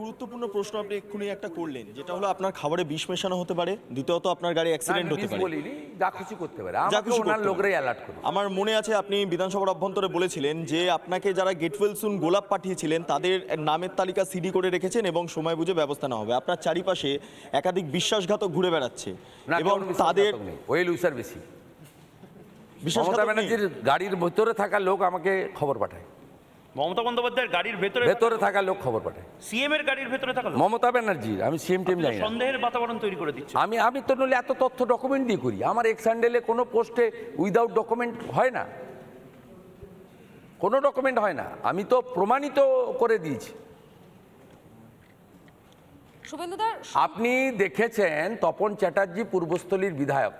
গুরুত্বপূর্ণ প্রশ্ন আপনি এক্ষুনি একটা করলেন, যেটা হলো আপনার খাবারে বিষ মেশানো হতে পারে, দ্বিতীয়ত আপনার গাড়ি অ্যাক্সিডেন্ট হতে পারে। বলিনি, যা খুশি করতে পারে, যা আমাকে খুশি ওনার করতে লোকরাই পারে। অ্যালার্ট করে। আমার মনে আছে আপনি বিধানসভার অভ্যন্তরে বলেছিলেন যে আপনাকে যারা গেট ওয়েল সুন গোলাপ পাঠিয়েছিলেন তাদের নামের তালিকা সিডি করে রেখেছেন এবং সময় বুঝে ব্যবস্থা নেওয়া হবে। আপনার চারিপাশে একাধিক বিশ্বাসঘাতক ঘুরে বেড়াচ্ছে এবং তাদের ওয়েল উইসার বেশি। মমতা বিশ্বাসঘাতক নেই। ব্যানার্জির গাড়ির ভেতরে থাকা লোক আমাকে খবর পাঠায়, মমতা বন্দ্যোপাধ্যায়ের গাড়ির ভেতরে থাকা লোক খবর পাঠায়। সিএম এর গাড়ির ভেতরে থাকা লোক মমতা ব্যানার্জি, আমি সিএম টিম জানি না। সন্দেহের বাতাবরণ তৈরি করে দিচ্ছে। আমি তো নইলে এত তথ্য ডকুমেন্ট দিয়ে করি। আমার এক্স হ্যান্ডেলে কোনো পোস্টে উইদাউট ডকুমেন্ট হয় না, কোনো ডকুমেন্ট হয় না। আমি তো প্রমাণিত করে দিয়েছি। আপনি দেখেছেন তপন চ্যাটার্জি পূর্বস্থলীর বিধায়ক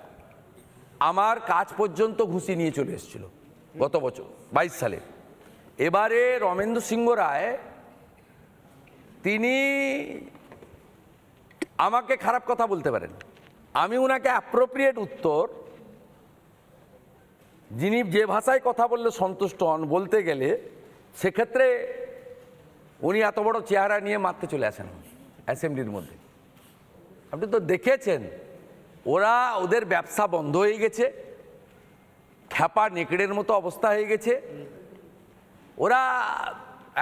আমার কাজ পর্যন্ত ঘুষি নিয়ে চলে এসেছিল গত বছর 22 সালে। এবারে রমেন্দ্র সিংহ রায় তিনি আমাকে খারাপ কথা বলতে পারেন, আমি ওনাকে অ্যাপ্রোপ্রিয়েট উত্তর, যিনি যে ভাষায় কথা বললে সন্তুষ্ট হন বলতে গেলে, সেক্ষেত্রে উনি এত বড় চেহারা নিয়ে মারতে চলে আসেন অ্যাসেম্বলির মধ্যে। আপনি তো দেখেছেন ওদের ব্যবসা বন্ধ হয়ে গেছে, খ্যাপা নেকড়ের মতো অবস্থা হয়ে গেছে। ওরা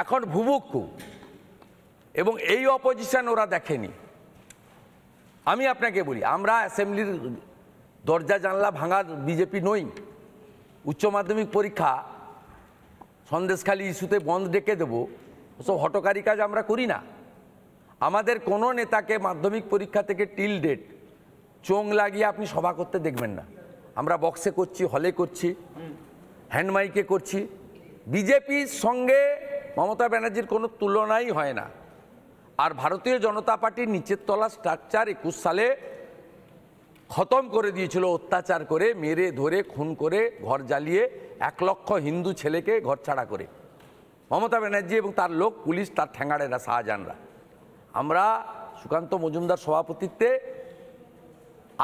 এখন ভুভুক্ষু এবং এই অপোজিশন ওরা দেখেনি। আমি আপনাকে বলি, আমরা অ্যাসেম্বলির দরজা জানলা ভাঙার বিজেপি নই। উচ্চ মাধ্যমিক পরীক্ষা সন্দেশখালী ইস্যুতে বন্ধ ডেকে দেবো, ওসব হটকারী কাজ আমরা করি না। আমাদের কোনো নেতাকে মাধ্যমিক পরীক্ষা থেকে টিল ডেট চোং লাগিয়ে আপনি সভা করতে দেখবেন না। আমরা বক্সে করছি, হলে করছি, হ্যান্ড মাইকে করছি। বিজেপির সঙ্গে মমতা ব্যানার্জির কোনো তুলনাই হয় না। আর ভারতীয় জনতা পার্টির নিচের তলা স্ট্রাকচার 21 সালে খতম করে দিয়েছিল, অত্যাচার করে, মেরে ধরে খুন করে, ঘর জ্বালিয়ে 1 লক্ষ হিন্দু ছেলেকে ঘর ছাড়া করে মমতা ব্যানার্জি এবং তার লোক, পুলিশ, তার ঠ্যাঙাড়েরা, শাহজাহানরা। আমরা সুকান্ত মজুমদার সভাপতিত্বে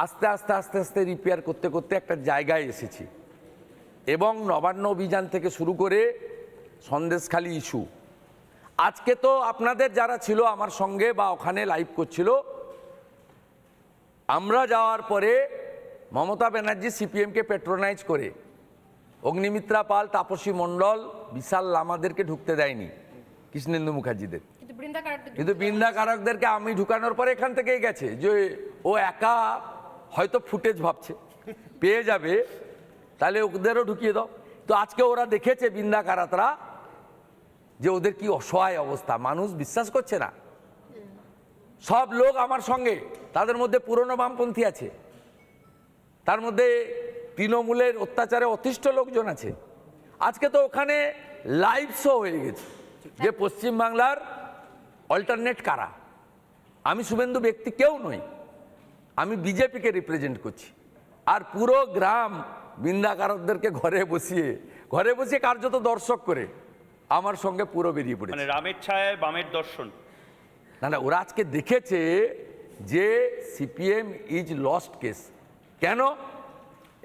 আস্তে আস্তে আস্তে আস্তে রিপেয়ার করতে করতে একটা জায়গায় এসেছি এবং নবান্ন অভিযান থেকে শুরু করে সন্দেশখালী ইস্যু। আজকে তো আপনাদের যারা ছিল আমার সঙ্গে বা ওখানে লাইভ করছিল, আমরা যাওয়ার পরে মমতা ব্যানার্জি সিপিএমকে প্যাট্রোনাইজ করে অগ্নিমিত্রা পাল, তাপসী মণ্ডল, বিশাল লামাদেরকে ঢুকতে দেয়নি, কৃষ্ণেন্দু মুখার্জিদের। কিন্তু বৃন্দা কারকদেরকে আমি ঢুকানোর পরে এখান থেকেই গেছে যে ও একা হয়তো ফুটেজ ভাবছে পেয়ে যাবে, তাহলে ওদেরও ঢুকিয়ে দাও। তো আজকে ওরা দেখেছে বৃন্দা কারাতরা যে ওদের কি অসহায় অবস্থা, মানুষ বিশ্বাস করছে না। সব লোক আমার সঙ্গে, তাদের মধ্যে পুরনো বামপন্থী আছে, তার মধ্যে তৃণমূলের অত্যাচারে অতিষ্ঠ লোকজন আছে। আজকে তো ওখানে লাইভ শো হয়ে গেছে যে পশ্চিমবাংলার অল্টারনেট কারা। আমি শুভেন্দু ব্যক্তি কেউ নই, আমি বিজেপিকে রিপ্রেজেন্ট করছি। আর পুরো গ্রাম বৃন্দাকারকদেরকে ঘরে বসিয়ে কার্যত দর্শক করে আমার সঙ্গে পুরো বেরিয়ে পড়েছে। মানে রামের ছায়ায় বামের দর্শন। না, ওরা আজকে দেখেছে যে সিপিএম ইজ লস্ট কেস। কেন?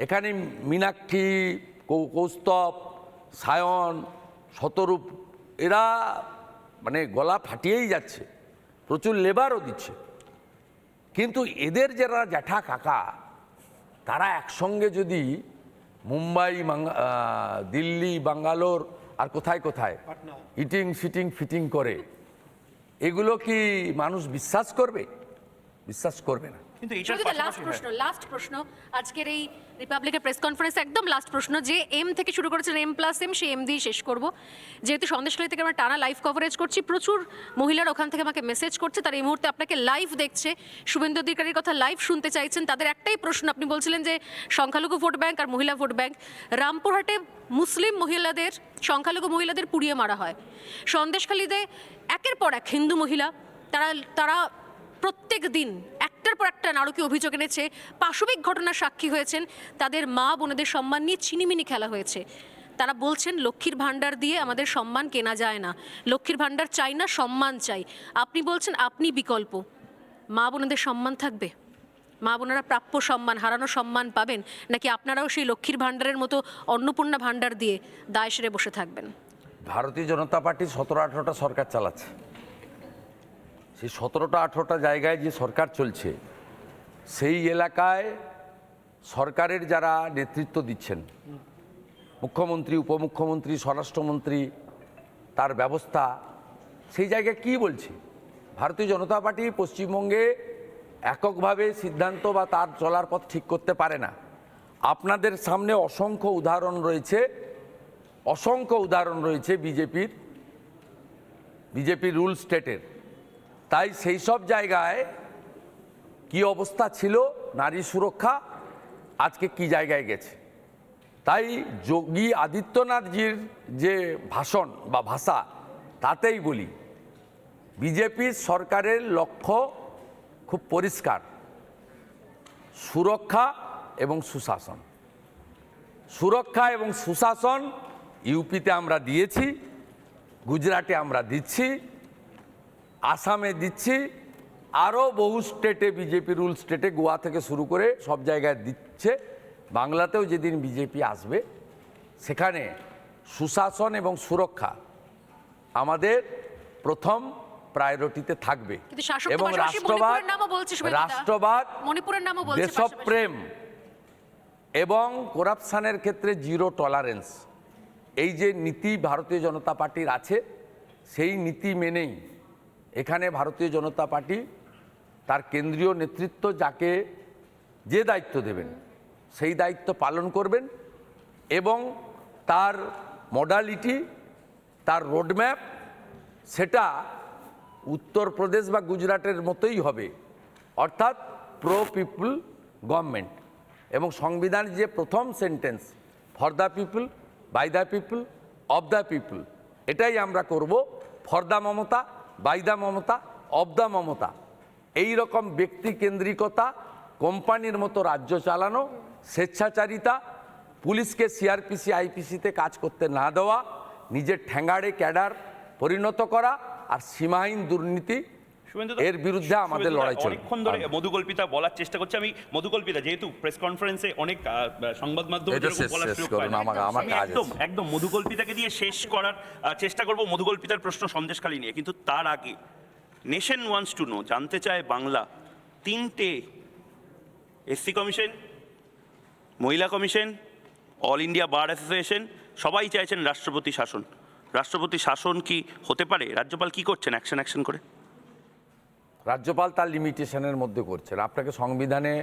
এখানে মীনাক্ষী, কৌস্তব, সায়ন, শতরূপ, এরা মানে গলা ফাটিয়েই যাচ্ছে, প্রচুর লেবারও দিচ্ছে। কিন্তু এদের যারা জ্যাঠা কাকা, তারা একসঙ্গে যদি মুম্বাই, দিল্লি, বাঙ্গালোর আর কোথায় কোথায় ইটিং সিটিং ফিটিং করে, এগুলো কি মানুষ বিশ্বাস করবে? বিশ্বাস করবে না। কিন্তু লাস্ট প্রশ্ন আজকের এই রিপাবলিকের প্রেস কনফারেন্স, একদম লাস্ট প্রশ্ন, যে এম থেকে শুরু করেছিলেন M+M, সেই এম দিয়ে শেষ করব। যেহেতু সন্দেশখালী থেকে আমরা টানা লাইভ কভারেজ করছি, প্রচুর মহিলারা ওখান থেকে আমাকে মেসেজ করছে, তারা এই মুহূর্তে আপনাকে লাইভ দেখছে, শুভেন্দু অধিকারীর কথা লাইভ শুনতে চাইছেন। তাদের একটাই প্রশ্ন, আপনি বলছিলেন যে সংখ্যালঘু ভোট ব্যাংক আর মহিলা ভোট ব্যাংক, রামপুরহাটে মুসলিম মহিলাদের, সংখ্যালঘু মহিলাদের পুড়িয়ে মারা হয়, সন্দেশখালীতে একের পর এক হিন্দু মহিলা, তারা প্রত্যেক দিন একটার পর একটা নারকীয় অভিযোগ এনেছে, পাশবিক ঘটনার সাক্ষী হয়েছেন, তাদের মা বোনেদের সম্মান নিয়ে ছিনিমিনি খেলা হয়েছে। তারা বলছেন লক্ষ্মীর ভাণ্ডার দিয়ে আমাদের সম্মান কেনা যায় না, লক্ষ্মীর ভাণ্ডার চাই না, সম্মান চাই। আপনি বলছেন আপনি বিকল্প, মা বোনেদের সম্মান থাকবে? মা বোনেরা প্রাপ্য সম্মান, হারানো সম্মান পাবেন, নাকি আপনারাও সেই লক্ষ্মীর ভাণ্ডারের মতো অন্নপূর্ণা ভাণ্ডার দিয়ে দায় সেরে বসে থাকবেন? ভারতীয় জনতা পার্টি 17-18টা সরকার চালাচ্ছে, সেই 17টা-18টা জায়গায় যে সরকার চলছে সেই এলাকায় সরকারের যারা নেতৃত্ব দিচ্ছেন, মুখ্যমন্ত্রী, উপমুখ্যমন্ত্রী, স্বরাষ্ট্রমন্ত্রী, তার ব্যবস্থা, সেই জায়গায় কি বলছে? ভারতীয় জনতা পার্টি পশ্চিমবঙ্গে এককভাবে সিদ্ধান্ত বা তার চলার পথ ঠিক করতে পারে না। আপনাদের সামনে অসংখ্য উদাহরণ রয়েছে বিজেপির রুল স্টেটের। তাই সেই সব জায়গায় কি অবস্থা ছিল নারী সুরক্ষা, আজকে কি জায়গায় গেছে। তাই যোগী আদিত্যনাথজির যে ভাষণ বা ভাষা, তাতেই বলি বিজেপির সরকারের লক্ষ্য খুব পরিষ্কার, সুরক্ষা এবং সুশাসন। সুরক্ষা এবং সুশাসন ইউপিতে আমরা দিয়েছি, গুজরাটে আমরা দিচ্ছি, আসামে দিচ্ছি, আরও বহু স্টেটে, বিজেপি রুল স্টেটে, গোয়া থেকে শুরু করে সব জায়গায় দিচ্ছে। বাংলাতেও যেদিন বিজেপি আসবে সেখানে সুশাসন এবং সুরক্ষা আমাদের প্রথম প্রায়োরিটিতে থাকবে। কিন্তু শাসক তো এবং পাশাপাশি মণিপুরের নামও বলছে, শুভেন্দুদা। রাষ্ট্রবাদ, মণিপুরের নামও বলছে পাশাপাশি। দেশপ্রেম এবং করাপশনের ক্ষেত্রে জিরো টলারেন্স, এই যে নীতি ভারতীয় জনতা পার্টির আছে, সেই নীতি মেনেই এখানে ভারতীয় জনতা পার্টি তার কেন্দ্রীয় নেতৃত্ব যাকে যে দায়িত্ব দেবেন সেই দায়িত্ব পালন করবেন এবং তার মডালিটি, তার রোডম্যাপ, সেটা উত্তরপ্রদেশ বা গুজরাটের মতোই হবে, অর্থাৎ প্রো পিপল গভর্নমেন্ট। এবং সংবিধানের যে প্রথম sentence, for the people, by the people, of the people, এটাই আমরা করব। For the Mamata, by the Mamata, of the Mamata. এই রকম ব্যক্তি কেন্দ্রিকতা, কোম্পানির মতো রাজ্য চালানো, স্বেচ্ছাচারিতা, পুলিশকে সিআরপিসি আইপিসিতে কাজ করতে না দেওয়া, নিজের ঠ্যাঙ্গাড়ে ক্যাডার পরিণত করা, আর সীমাহীন দুর্নীতি, শুভেন্দুদা, এর বিরুদ্ধে আমাদের লড়াই চলবে। অনেকক্ষণ ধরে মধুকল্পিতা বলার চেষ্টা করছে। আমি মধুকল্পিতা, যেহেতু প্রেস কনফারেন্সে অনেক সংবাদ মাধ্যমে এটা শেষ করুন, আমার কাজ আছে। একদম মধুকল্পিতাকে দিয়ে শেষ করার চেষ্টা করব। মধুকল্পিতার প্রশ্ন সন্দেশখালী নিয়ে, কিন্তু তার আগে নেশন ওয়ান্টস টু নো, জানতে চায় বাংলা, 3টে এসসি কমিশন, মহিলা commission, all India bar association, সবাই চাইছেন রাষ্ট্রপতি শাসন। রাষ্ট্রপতি শাসন কি হতে পারে? রাজ্যপাল কি করছেন অ্যাকশন করে? রাজ্যপাল তার লিমিটেশনের মধ্যে করছেন। আপনাকে সংবিধানে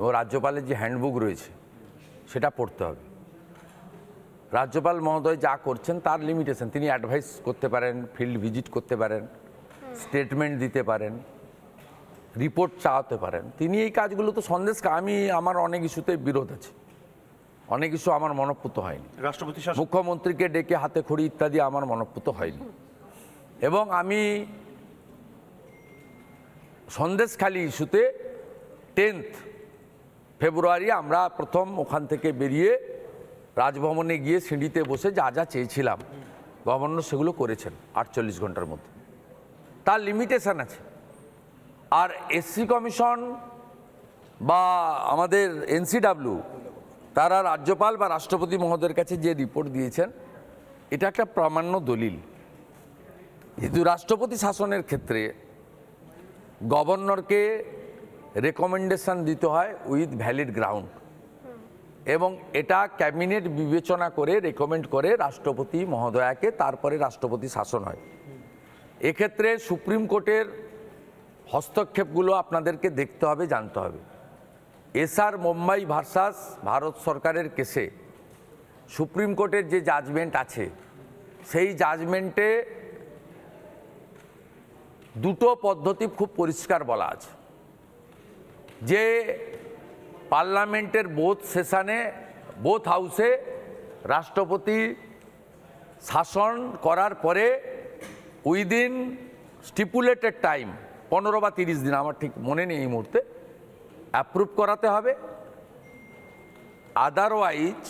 ও রাজ্যপালের যে হ্যান্ডবুক রয়েছে সেটা পড়তে হবে। রাজ্যপাল মহোদয় যা করছেন তার লিমিটেশন, তিনি অ্যাডভাইস করতে পারেন, ফিল্ড ভিজিট করতে পারেন, স্টেটমেন্ট দিতে পারেন, রিপোর্ট চাওয়াতে পারেন। তিনি এই কাজগুলো তো আমার অনেক ইস্যুতে বিরোধ আছে, অনেক ইস্যু আমার মনঃপূত হয়নি। রাষ্ট্রপতি শাসন, মুখ্যমন্ত্রীকে ডেকে হাতে খড়ি ইত্যাদি আমার মনঃপূত হয়নি। এবং আমি সন্দেশখালী ইস্যুতে 10 ফেব্রুয়ারি আমরা প্রথম ওখান থেকে বেরিয়ে রাজভবনে গিয়ে সিঁড়িতে বসে যা যা চেয়েছিলাম গভর্নর সেগুলো করেছেন 48 ঘন্টার মধ্যে। তার লিমিটেশন আছে। আর এসসি কমিশন বা আমাদের এনসিডাব্লিউ, তারা রাজ্যপাল বা রাষ্ট্রপতি মহোদয়ের কাছে যে রিপোর্ট দিয়েছেন এটা একটা প্রামাণ্য দলিল। কিন্তু রাষ্ট্রপতি শাসনের ক্ষেত্রে গভর্নরকে রেকমেন্ডেশন দিতে হয় উইথ ভ্যালিড গ্রাউন্ড, এবং এটা ক্যাবিনেট বিবেচনা করে রেকমেন্ড করে রাষ্ট্রপতি মহোদয়াকে, তারপরে রাষ্ট্রপতি শাসন হয়। এক্ষেত্রে সুপ্রিম কোর্টের হস্তক্ষেপগুলো আপনাদেরকে দেখতে হবে, জানতে হবে। এসআর মুম্বাই ভার্সাস ভারত সরকারের কেসে সুপ্রিম কোর্টের যে জাজমেন্ট আছে সেই জাজমেন্টে দুটো পদ্ধতি খুব পরিষ্কার বলা আছে, যে পার্লামেন্টের বোথ সেশনে, বোথ হাউসে রাষ্ট্রপতি শাসন করার পরে উইদিন স্টিপুলেটেড টাইম 15 বা 30 দিন, আমার ঠিক মনে নেই এই মুহূর্তে, অ্যাপ্রুভ করাতে হবে। আদারওয়াইজ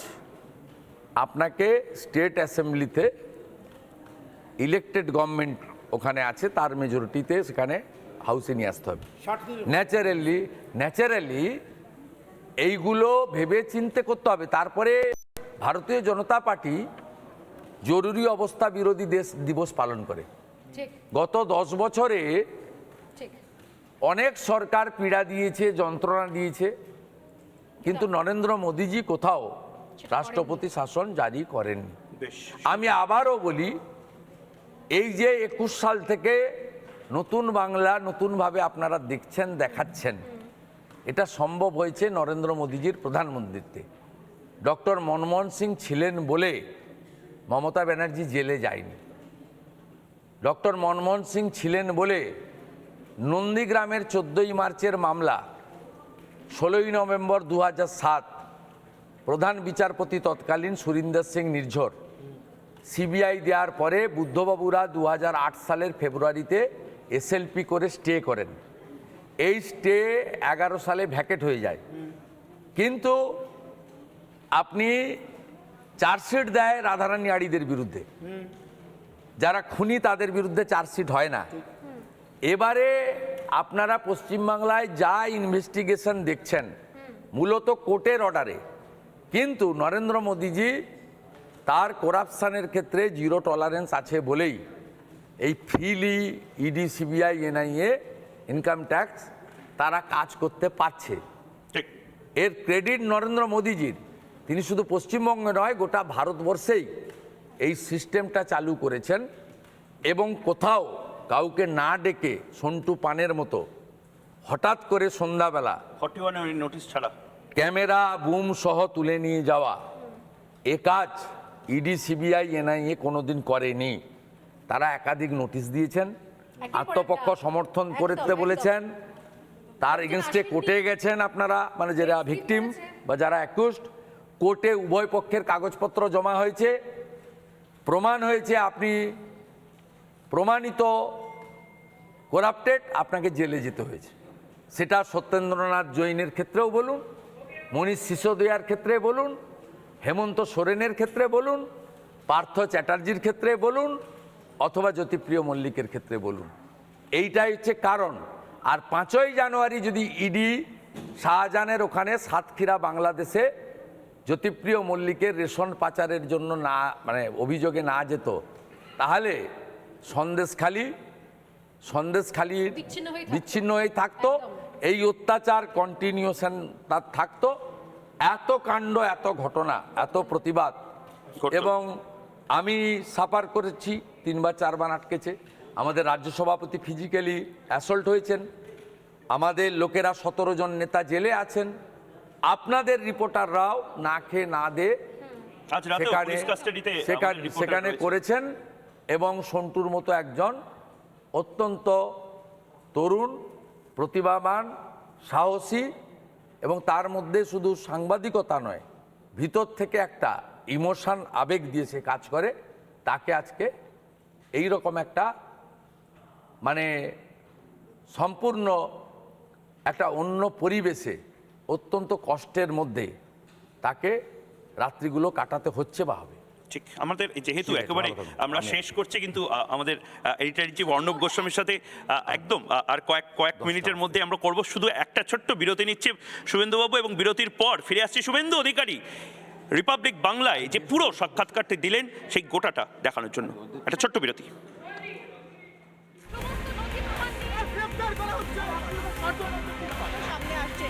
আপনাকে স্টেট অ্যাসেম্বলিতে ইলেক্টেড গভর্নমেন্ট ওখানে আছে, তার মেজরিটিতে সেখানে হাউসে নিয়ে আসতে হবে। ন্যাচারালি এইগুলো ভেবে চিন্তে করতে হবে। তারপরে ভারতীয় জনতা পার্টি জরুরি অবস্থা বিরোধী দেশ দিবস পালন করে। ঠিক গত 10 বছরে অনেক সরকার পীড়া দিয়েছে, যন্ত্রণা দিয়েছে, কিন্তু নরেন্দ্র মোদীজি কোথাও রাষ্ট্রপতি শাসন জারি করেননি। বেশ, আমি আবারও বলি, এই যে 21 সাল থেকে নতুন বাংলা নতুনভাবে আপনারা দেখছেন, দেখাচ্ছেন, এটা সম্ভব হয়েছে নরেন্দ্র মোদীজির প্রধানমন্ত্রীত্বে। ডক্টর মনমোহন সিং ছিলেন বলে মমতা ব্যানার্জি জেলে যায়নি। ডক্টর মনমোহন সিং ছিলেন বলে নন্দীগ্রামের 14ই মার্চের মামলা 16ই নভেম্বর 2007 প্রধান বিচারপতি তৎকালীন সুরিন্দর সিং নির্ঝর সিবিআই দেওয়ার পরে বুদ্ধবাবুরা 2008 সালের ফেব্রুয়ারিতে এসএলপি করে স্টে করেন। এই স্টে 11 সালে ভ্যাকেট হয়ে যায়, কিন্তু আপনি চার্জশিট দেয় রাধারানী আড়িদের বিরুদ্ধে, যারা খুনি তাদের বিরুদ্ধে চার্জশিট হয় না। এবারে আপনারা পশ্চিমবাংলায় যা ইনভেস্টিগেশন দেখছেন মূলত কোর্টের অর্ডারে, কিন্তু নরেন্দ্র মোদীজি তার করাপশানের ক্ষেত্রে জিরো টলারেন্স আছে বলেই এই freely ED, CBI, NIA, income tax তারা কাজ করতে পারছে। ঠিক। এর ক্রেডিট নরেন্দ্র মোদীজির। তিনি শুধু পশ্চিমবঙ্গে নয়, গোটা ভারতবর্ষেই এই সিস্টেমটা চালু করেছেন এবং কোথাও কাউকে না ডেকে সন্টু পানের মতো হঠাৎ করে সন্ধ্যাবেলা 41 নোটিশ ছাড়া ক্যামেরা বুম সহ তুলে নিয়ে যাওয়া, এ কাজ ইডি, সিবিআই, এনআইএ কোনোদিন করেনি। তারা একাধিক নোটিশ দিয়েছেন, আত্মপক্ষ সমর্থন করতে বলেছেন, তার এগেনস্টে কোর্টে গেছেন আপনারা, মানে যারা ভিকটিম বা যারা অ্যাকিউজড, কোর্টে উভয় পক্ষের কাগজপত্র জমা হয়েছে, প্রমাণ হয়েছে আপনি প্রমাণিত করাপ্টেড, আপনাকে জেলে যেতে হয়েছে। সেটা সত্যেন্দ্রনাথ জৈনের ক্ষেত্রেও বলুন, মনীষ সিসোদিয়ার ক্ষেত্রে বলুন, হেমন্ত সোরেনের ক্ষেত্রে বলুন, পার্থ চ্যাটার্জির ক্ষেত্রে বলুন, অথবা জ্যোতিপ্রিয় মল্লিকের ক্ষেত্রে বলুন। এইটাই হচ্ছে কারণ। আর 5ই জানুয়ারি যদি ইডি শাহজাহানের ওখানে সাতক্ষীরা বাংলাদেশে জ্যোতিপ্রিয় মল্লিকের রেশন পাচারের জন্য না, মানে অভিযোগে না যেত, তাহলে সন্দেশখালী বিচ্ছিন্ন হয়ে থাকতো, এই অত্যাচার কন্টিনিউশন তার থাকতো। এত কাণ্ড, এত ঘটনা, এত প্রতিবাদ, এবং আমি সাফার করেছি, 3বার 4বার আটকেছে। আমাদের রাজ্য সভাপতি ফিজিক্যালি অ্যাসল্ট হয়েছেন, আমাদের লোকেরা 17 জন নেতা জেলে আছেন, আপনাদের রিপোর্টাররাও না খেয়ে না দে আজ রাতে পুলিশ কাস্টাডিতে সেখানে করেছেন। এবং সন্টুর মতো একজন অত্যন্ত তরুণ, প্রতিভাবান, সাহসী, এবং তার মধ্যে শুধু সাংবাদিকতা নয়, ভিতর থেকে একটা ইমোশন, আবেগ দিয়ে সে কাজ করে, তাকে আজকে এই রকম একটা মানে সম্পূর্ণ একটা অন্য পরিবেশে অত্যন্ত কষ্টের মধ্যে তাকে রাত্রিগুলো কাটাতে হচ্ছে বা হবে। ঠিক। আমাদের যেহেতু ঠিক আছে, একেবারে ভালো থাকবেন। আমরা শেষ করছি, কিন্তু আমাদের এডিটর চিফ অর্ণব গোস্বামীর সাথে একদম আর কয়েক মিনিটের মধ্যে আমরা করব। শুধু একটা ছোট্ট বিরতি নিচ্ছে শুভেন্দুবাবু, এবং বিরতির পর ফিরে আসছি শুভেন্দু অধিকারী রিপাবলিক বাংলায় যে পুরো সাক্ষাৎকারটি দিলেন সেই গোটাটা দেখানোর জন্য। একটা ছোট্ট বিরতি। সামনে আসছে